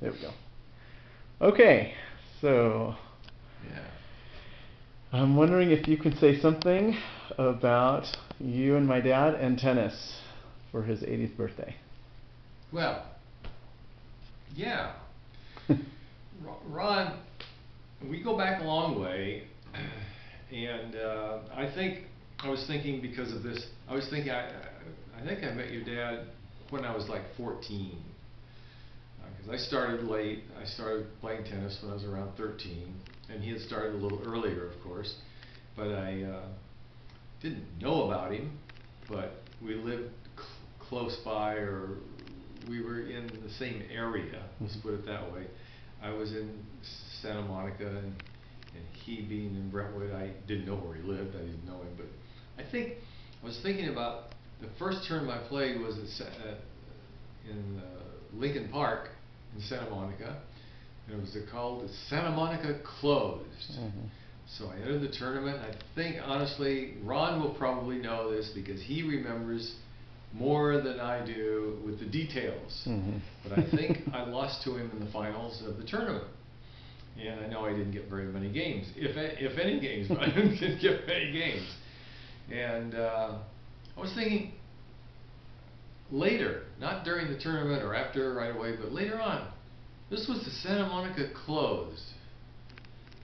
There we go. Okay, so Yeah. I'm wondering if you can say something about you and my dad and tennis for his 80th birthday. Well, yeah. Ron, we go back a long way, and I was thinking because of this. I was thinking I think I met your dad when I was like 14, because I started late. I started playing tennis when I was around 13, and he had started a little earlier, of course. But I didn't know about him, but we lived close by, or we were in the same area, let's put it that way. I was in Santa Monica, and he being in Brentwood, I didn't know where he lived, I didn't know him, but I was thinking about the first tournament I played was in Lincoln Park in Santa Monica, and it was called the Santa Monica Closed. Mm-hmm. So I entered the tournament, and I think, honestly, Ron will probably know this because he remembers more than I do with the details. Mm-hmm. But I think I lost to him in the finals of the tournament. And I know I didn't get very many games, if any games, but I didn't get many games. And I was thinking, later, not during the tournament or after right away, but later on, this was the Santa Monica Closed.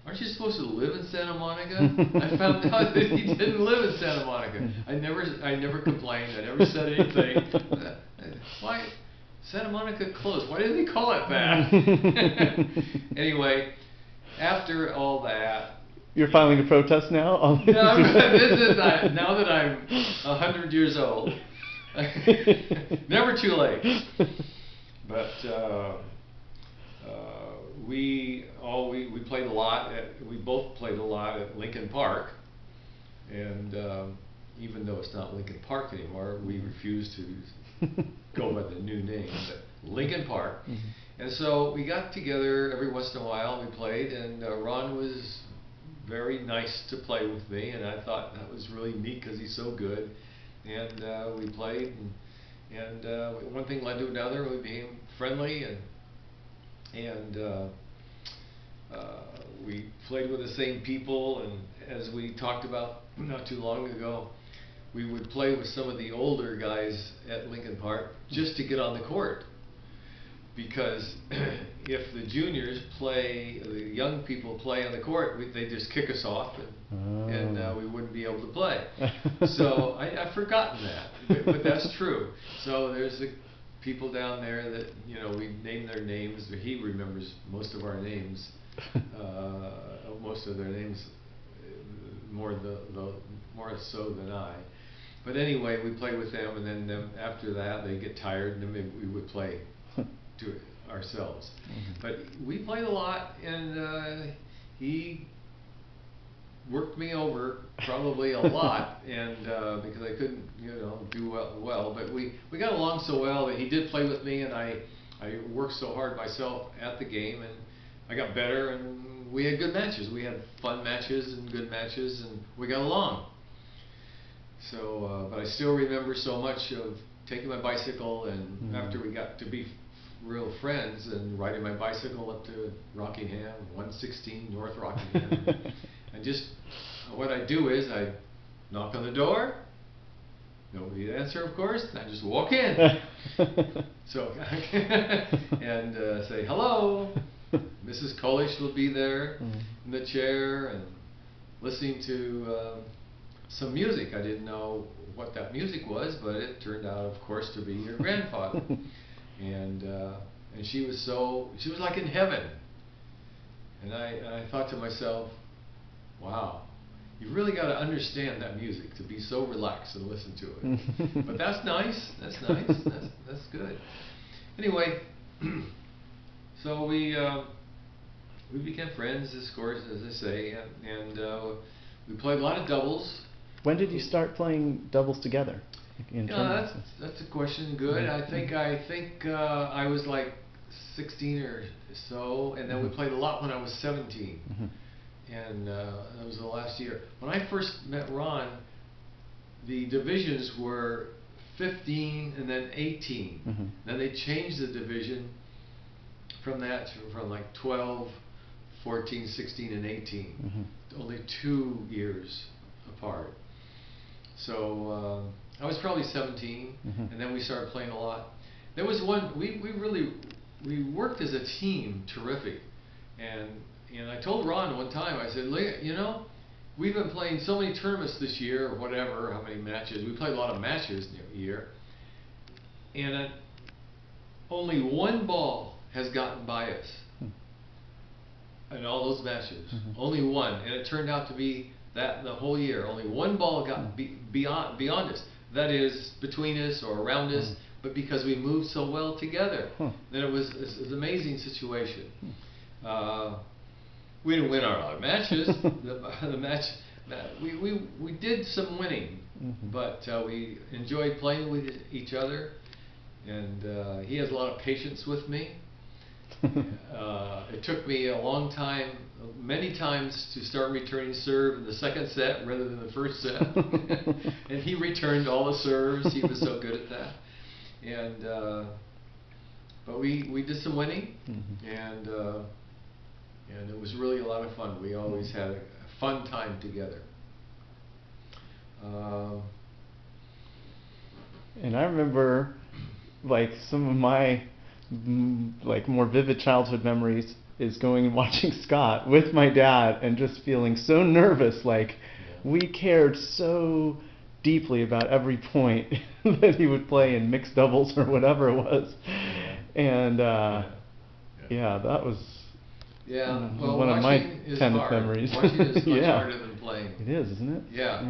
Aren't you supposed to live in Santa Monica? I found out that he didn't live in Santa Monica. I never complained. I never said anything. Why Santa Monica Closed? Why didn't he call it that? Anyway, after all that, you're filing a protest now? No, now that I'm 100 years old. Never too late. But we played a lot. We both played a lot at Lincoln Park, and even though it's not Lincoln Park anymore, we refuse to go by the new name, but Lincoln Park. Mm-hmm. And so we got together every once in a while. We played, and Ron was very nice to play with me, and I thought that was really neat because he's so good. And we played, and one thing led to another. We became friendly, and we played with the same people. And as we talked about not too long ago, we would play with some of the older guys at Lincoln Park just to get on the court. Because if the juniors play, the young people play on the court, they just kick us off, and we wouldn't be able to play. So I've forgotten that, but that's true. So there's people down there that, we name their names. He remembers most of our names, most of their names, more so than I. But anyway, we play with them, and then after that they get tired, and then maybe we would play to it ourselves. Mm-hmm. But we played a lot, and he worked me over probably a lot, and because I couldn't, do well. But we got along so well that he did play with me, and I worked so hard myself at the game, and I got better, and we had good matches. We had fun matches and good matches, and we got along. So, but I still remember so much of taking my bicycle, and after we got to be real friends, and riding my bicycle up to Rockingham, 116 North Rockingham. And just what I do is I knock on the door, nobody answer, of course, and I just walk in. So and say hello. Mrs. Kolish will be there in the chair and listening to some music. I didn't know what that music was, but it turned out, of course, to be your grandfather. And she was like in heaven. And I thought to myself, wow, you really got to understand that music to be so relaxed and listen to it. But that's nice. That's nice. That's good. Anyway, so we became friends, of course, as I say, and we played a lot of doubles. When did you start playing doubles together? That's a question. Good. I think I was like 16 or so, and then we played a lot when I was 17, and that was the last year. When I first met Ron, the divisions were 15 and then 18. Then they changed the division from that, from like 12, 14, 16, and 18, only 2 years apart. So I was probably 17, and then we started playing a lot. There was one, we worked as a team terrific, and I told Ron one time, I said, you know, we've been playing so many tournaments this year, or whatever, how many matches, we played a lot of matches a year, and only one ball has gotten by us in all those matches. Only one, and it turned out to be that the whole year, only one ball got beyond us. That is, between us or around us, but because we moved so well together. Then it was an amazing situation. We didn't win our matches. We did some winning, but we enjoyed playing with each other, and he has a lot of patience with me. It took me a long time, many times, to start returning serve in the second set rather than the first set. And he returned all the serves. He was so good at that. And but we did some winning, and it was really a lot of fun. We always had a fun time together. And I remember, like, some of my like more vivid childhood memories is going and watching Scott with my dad and just feeling so nervous, like we cared so deeply about every point that he would play in mixed doubles or whatever it was. And yeah, that was well, one of my tennis hard. memories. Watching is much harder than playing. It is, isn't it? Yeah.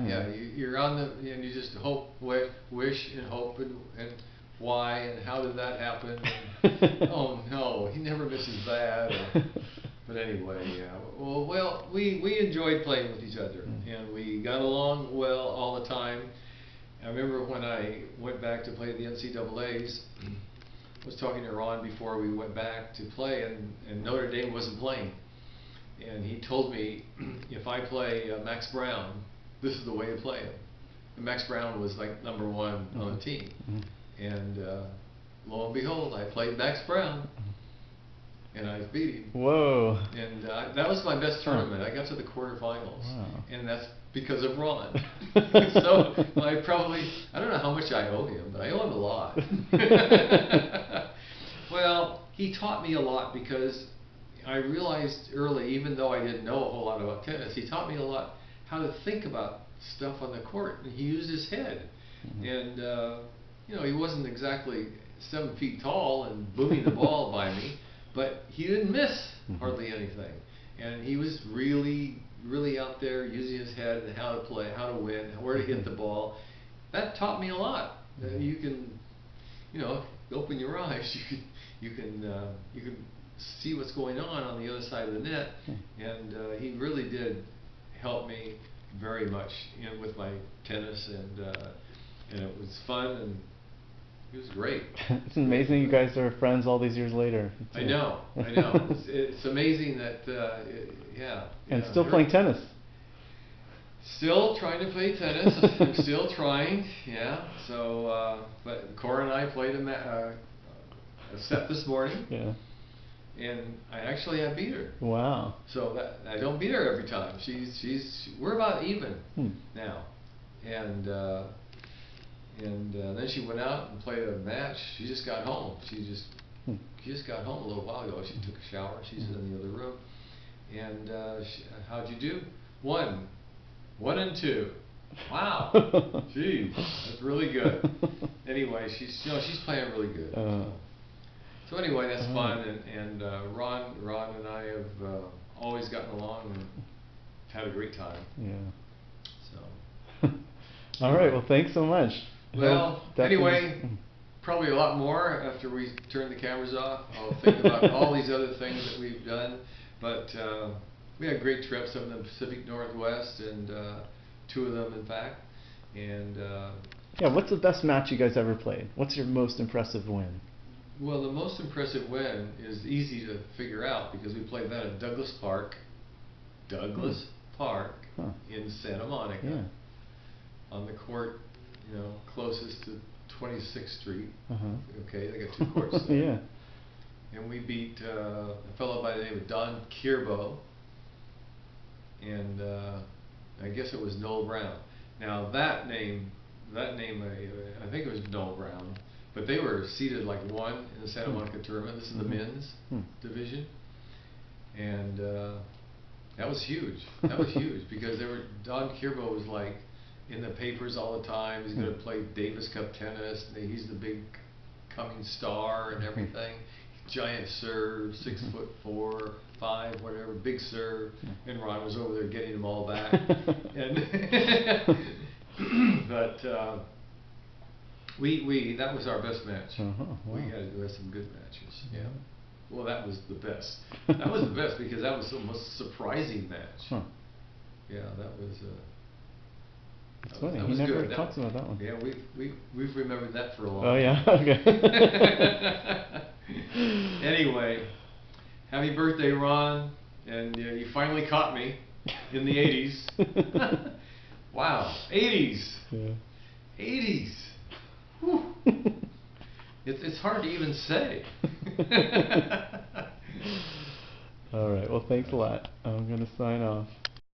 You're on the, and you just hope, wish, and hope, and why, and how did that happen? And, oh no, he never misses that. But anyway, yeah. Well, we enjoyed playing with each other, and we got along well all the time. I remember when I went back to play the NCAAs. I was talking to Ron before we went back to play, and Notre Dame wasn't playing. And he told me, if I play Max Brown, this is the way to play him. And Max Brown was like #1 on the team. And lo and behold, I played Max Brown, and I beat him. Whoa. And that was my best tournament. I got to the quarterfinals. Wow. And that's because of Ron. So I don't know how much I owe him, but I owe him a lot. Well, he taught me a lot, because I realized early, even though I didn't know a whole lot about tennis, he taught me a lot how to think about stuff on the court, and he used his head. And you know, he wasn't exactly 7 feet tall and booming the ball by me, but he didn't miss hardly anything. And he was really out there using his head and how to play, how to win, where to hit the ball. That taught me a lot. You can, you know, open your eyes. You can see what's going on the other side of the net. And he really did help me very much, you know, with my tennis, and it was fun, and he was great. It's amazing you guys are friends all these years later. I know. It's amazing that, And still playing tennis. Still trying to play tennis. I'm still trying, yeah. So, but Cora and I played a set this morning. Yeah. And I beat her. Wow. So I don't beat her every time. We're about even now. And then she went out and played a match. She just got home. She just got home a little while ago. She took a shower. She's in the other room. And how'd you do? 1 and 2. Wow. Gee, that's really good. Anyway, she's playing really good. So anyway, that's fun, and Ron and I have always gotten along and had a great time. Yeah. So. All right. Well, thanks so much. Well, anyway, probably a lot more after we turn the cameras off. I'll think about all these other things that we've done, but we had great trips up in the Pacific Northwest, and 2 of them, in fact. And yeah, what's the best match you guys ever played? What's your most impressive win? Well, the most impressive win is easy to figure out, because we played that at Douglas Park in Santa Monica, on the court, you know, closest to 26th Street. Okay, they got 2 courts there. and we beat a fellow by the name of Don Kirbo, and I guess it was Noel Brown. Now that name, I think it was Noel Brown, but they were seated like one in the Santa Monica tournament. This is the men's division, and that was huge. That was huge because Don Kirbo was like in the papers all the time. He's going to play Davis Cup tennis. He's the big coming star and everything. Giant serve, 6'4", 5", whatever, big serve. And Ron was over there getting them all back. And but that was our best match. Wow. We had some good matches. Yeah. Well, that was the best. That was the best because that was the most surprising match. Yeah, that was. It's funny. He never talks about that one. Yeah, we've remembered that for a long time. Oh yeah. Okay. Anyway, happy birthday, Ron, and you finally caught me in the '80s. Wow, '80s. Yeah. '80s. Whew. It's hard to even say. All right. Well, thanks a lot. I'm gonna sign off.